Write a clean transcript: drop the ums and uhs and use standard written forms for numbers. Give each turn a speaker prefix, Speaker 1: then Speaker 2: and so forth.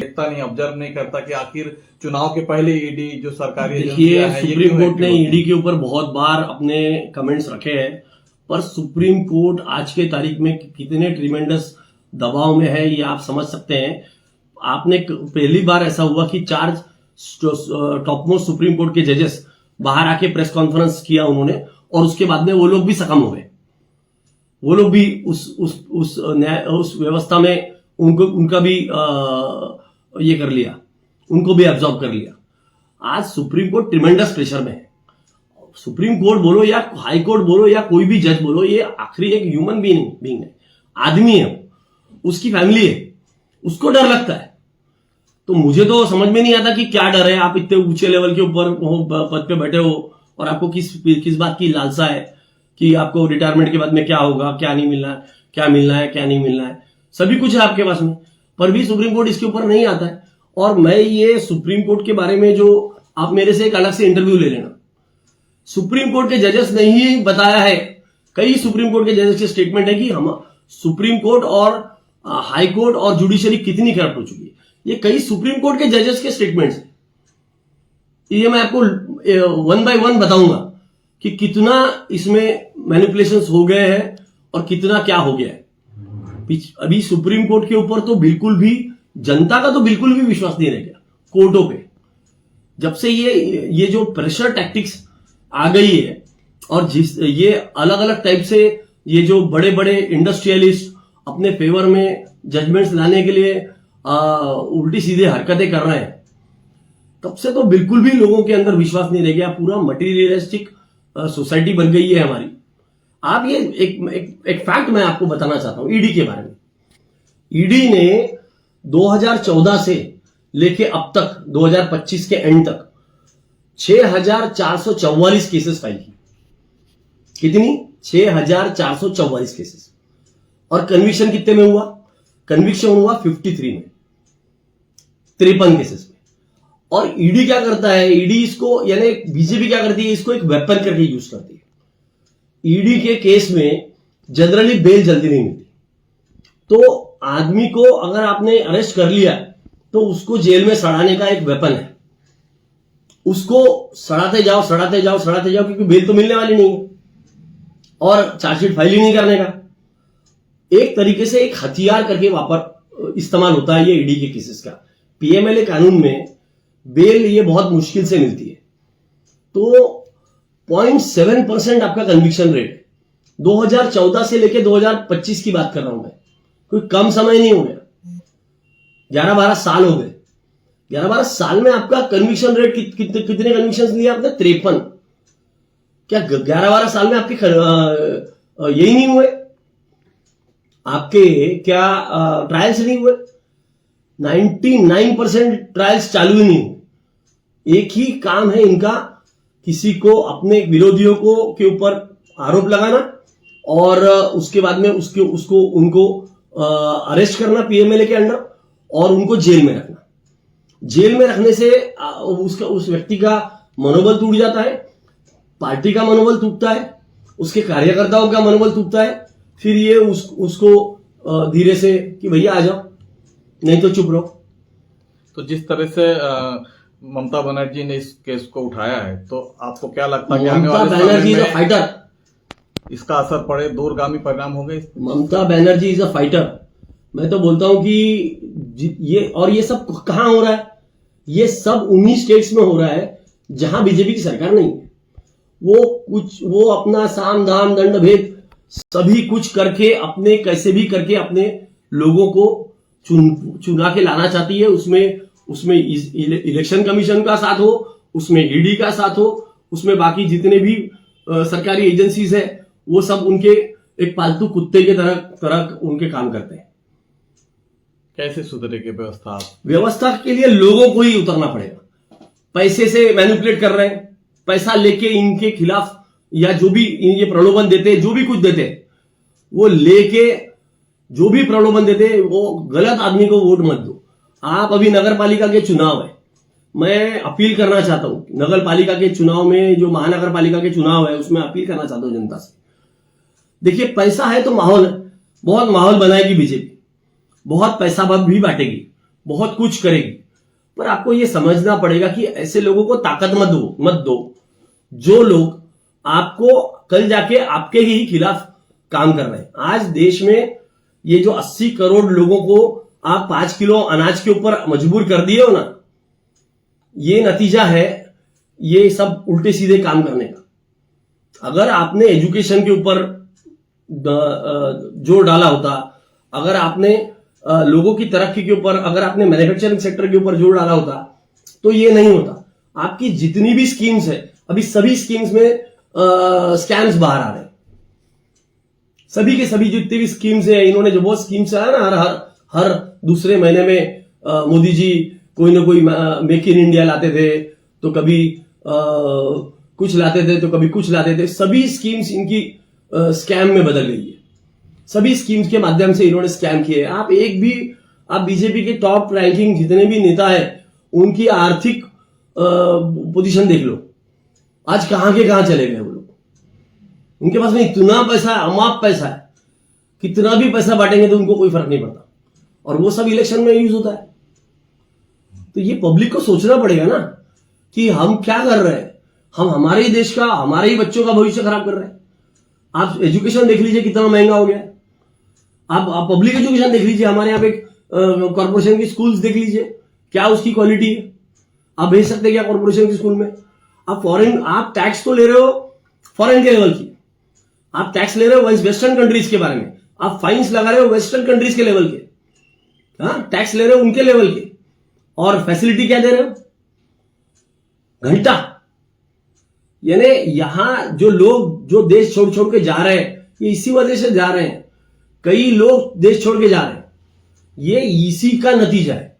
Speaker 1: देखता नहीं, ऑब्जर्व नहीं करता कि आखिर चुनाव के पहले ईडी जो सरकारी
Speaker 2: देखिए,
Speaker 1: एजेंसियां हैं, ये
Speaker 2: सुप्रीम
Speaker 1: क्यों
Speaker 2: कोर्ट ने
Speaker 1: एक्टिव
Speaker 2: ईडी के ऊपर बहुत बार अपने कमेंट्स रखे हैं, पर सुप्रीम कोर्ट आज के तारीख में कितने ट्रिमेंडस दबाव में है ये आप समझ सकते हैं। आपने पहली बार ऐसा हुआ कि 4 टॉप मोस्ट सुप्रीम कोर्ट के जजेस बाहर आके प्रेस कॉन्फ्रेंस किया उन्होंने, और उसके बाद में वो लोग भी सक्षम हो गए। वो लोग भी उस व्यवस्था में उनका भी ये कर लिया, उनको भी एब्जॉर्ब कर लिया। आज सुप्रीम कोर्ट ट्रिमेंडस प्रेशर में है। सुप्रीम कोर्ट बोलो या हाई कोर्ट बोलो या कोई भी जज बोलो, ये आखिरी एक ह्यूमन बीइंग है, आदमी है, उसकी फैमिली है, उसको डर लगता है। तो मुझे तो समझ में नहीं आता कि क्या डर है। आप इतने ऊंचे लेवल के ऊपर पद पे बैठे हो और आपको किस बात की लालसा है कि आपको रिटायरमेंट के बाद में क्या होगा, क्या नहीं मिलना है, क्या मिलना है, क्या नहीं मिलना है, सभी कुछ है आपके पास में, पर भी सुप्रीम कोर्ट इसके ऊपर नहीं आता है। और मैं ये सुप्रीम कोर्ट के बारे में जो आप मेरे से एक अलग से इंटरव्यू ले लेना, सुप्रीम कोर्ट के जजेस ने ही बताया है, कई सुप्रीम कोर्ट के जजेस के स्टेटमेंट है कि हम सुप्रीम कोर्ट और हाई कोर्ट और जुडिशरी कितनी करप्ट हो चुकी है। ये कई सुप्रीम कोर्ट के जजेस के स्टेटमेंट्स हैं। ये मैं आपको 1 by 1 बताऊंगा कि कितना इसमें मैनिपुलेशंस हो गए हैं और कितना क्या हो गया है। अभी सुप्रीम कोर्ट के ऊपर तो बिल्कुल भी जनता का तो बिल्कुल भी विश्वास नहीं रह गया कोर्टों पे, जब से ये जो प्रेशर टैक्टिक्स आ गई है। और ये अलग अलग टाइप से ये जो बड़े बड़े इंडस्ट्रियलिस्ट अपने फेवर में जजमेंट्स लाने के लिए उल्टी सीधे हरकतें कर रहे हैं, तब से तो बिल्कुल भी लोगों के अंदर विश्वास नहीं रह गया। पूरा मटीरियलिस्टिक सोसाइटी बन गई है हमारी। आप ये एक फैक्ट मैं आपको बताना चाहता हूं ईडी के बारे में। ईडी ने 2014 से लेके अब तक 2025 के एंड तक 6444 केसेस फाइल की। कितनी? 6444 केसेस। और कन्विक्शन कितने में हुआ? कन्विक्शन हुआ 53 में, 53 केसेस में। और ईडी क्या करता है, ईडी इसको यानी बीजेपी क्या करती है, इसको एक वेपन करके यूज करती है। ईडी के केस में जनरली बेल जल्दी नहीं मिलती, तो आदमी को अगर आपने अरेस्ट कर लिया तो उसको जेल में सड़ाने का एक वेपन है। उसको सड़ाते जाओ क्योंकि बेल तो मिलने वाली नहीं है और चार्जशीट फाइल ही नहीं करने का। एक तरीके से एक हथियार करके वापर इस्तेमाल होता है ये ईडी के केसेस का। पीएमएलए कानून में बेल ये बहुत मुश्किल से मिलती है। तो 0.7% आपका कन्विक्शन रेट है। 2014 से लेकर 2025 की बात कर रहा हूं मैं, कोई कम समय नहीं हो गया, 11-12 साल हो गए। 11-12 साल में आपका कन्विक्शन रेट कितने कन्विक्शन लिए आपने? 53। क्या 11-12 साल में आपके यही नहीं हुए? आपके क्या ट्रायल्स नहीं हुए? 99% ट्रायल्स चालू ही नहीं हुए। एक ही काम है इनका, किसी को अपने विरोधियों को के ऊपर आरोप लगाना और उसके बाद में उनको अरेस्ट करना पीएमएलए के अंडर और उनको जेल में रखना। जेल में रखने से उस व्यक्ति का मनोबल टूट जाता है, पार्टी का मनोबल टूटता है, उसके कार्यकर्ताओं का मनोबल टूटता है। फिर ये उसको धीरे से कि भैया आ जाओ, नहीं तो चुप रहो।
Speaker 1: तो जिस तरह से ममता बनर्जी ने इस केस को उठाया है, तो आपको क्या लगता है कि आने वाले
Speaker 2: बनर्जी इज अ फाइटर,
Speaker 1: इसका असर पड़े, दूरगामी परिणाम होंगे?
Speaker 2: Mamata Banerjee is a fighter. मैं तो बोलता हूं कि ये सब कहां हो रहा है? ये सब उन्हीं स्टेट्स में हो रहा है जहां बीजेपी की सरकार नहीं है। वो अपना साम दाम दंड भेद सभी कुछ करके अपने कैसे भी करके अपने लोगों को चुना के लाना चाहती है। उसमें इलेक्शन कमीशन का साथ हो, उसमें ईडी का साथ हो, उसमें बाकी जितने भी सरकारी एजेंसीज है वो सब उनके एक पालतू कुत्ते के तरह उनके काम करते हैं।
Speaker 1: कैसे सुधरेगी व्यवस्था?
Speaker 2: व्यवस्था के लिए लोगों को ही उतरना पड़ेगा। पैसे से मैनिपुलेट कर रहे हैं, पैसा लेके इनके खिलाफ या जो भी ये प्रलोभन देते, जो भी कुछ देते, वो लेके जो भी प्रलोभन देते, वो गलत आदमी को वोट मत दो। आप अभी नगर पालिका के चुनाव है, मैं अपील करना चाहता हूं नगर पालिका के चुनाव में, जो महानगर पालिका के चुनाव है उसमें अपील करना चाहता हूं जनता से। देखिए, पैसा है तो माहौल है, बहुत माहौल बनाएगी बीजेपी, बहुत पैसा भी बांटेगी, बहुत कुछ करेगी, पर आपको ये समझना पड़ेगा कि ऐसे लोगों को ताकत मत दो जो लोग आपको कल जाके आपके ही खिलाफ काम कर रहे हैं। आज देश में ये जो 80 करोड़ लोगों को आप 5 किलो अनाज के ऊपर मजबूर कर दिए हो ना, ये नतीजा है ये सब उल्टे सीधे काम करने का। अगर आपने एजुकेशन के ऊपर जोर डाला होता, अगर आपने लोगों की तरक्की के ऊपर, अगर आपने मैन्युफैक्चरिंग सेक्टर के ऊपर जोर डाला होता, तो ये नहीं होता। आपकी जितनी भी स्कीम्स है, अभी सभी स्कीम्स में स्कैम्स बाहर आ रहे हैं। सभी के सभी जितनी भी स्कीम्स है, इन्होंने जो बहुत स्कीम्स है ना, हर दूसरे महीने में मोदी जी कोई ना कोई मेक इन इंडिया लाते थे, तो कभी कुछ लाते थे, तो कभी कुछ लाते थे। सभी स्कीम्स इनकी स्कैम में बदल गई है। सभी स्कीम्स के माध्यम से इन्होंने स्कैम किए। आप बीजेपी के टॉप रैंकिंग जितने भी नेता है, उनकी आर्थिक पोजीशन देख लो, आज कहां के कहां चले गए वो लोग। उनके पास में इतना पैसा है, अमाप पैसा है, कितना भी पैसा बांटेंगे तो उनको कोई फर्क नहीं पड़ता, और वो सब इलेक्शन में यूज होता है। तो ये पब्लिक को सोचना पड़ेगा ना कि हम क्या कर रहे हैं। हम हमारे ही देश का, हमारे ही बच्चों का भविष्य खराब कर रहे हैं। आप एजुकेशन देख लीजिए कितना महंगा हो गया है। आप पब्लिक एजुकेशन देख लीजिए, हमारे यहाँ पे कॉर्पोरेशन की स्कूल्स देख लीजिए, क्या उसकी क्वालिटी है। आप भेज सकते हैं क्या कॉर्पोरेशन की स्कूल में? आप टैक्स तो ले रहे हो फॉरेन के लेवल की, आप टैक्स ले रहे हो वेस्टर्न कंट्रीज के बारे में, आप फाइन्स लगा रहे हो वेस्टर्न कंट्रीज के लेवल के, हाँ टैक्स ले रहे हो उनके लेवल के, और फैसिलिटी क्या दे रहे हो? घंटा। यानी यहां जो लोग जो देश छोड़ छोड़ के जा रहे हैं, ये इसी वजह से जा रहे हैं। कई लोग देश छोड़ के जा रहे हैं, ये इसी का नतीजा है।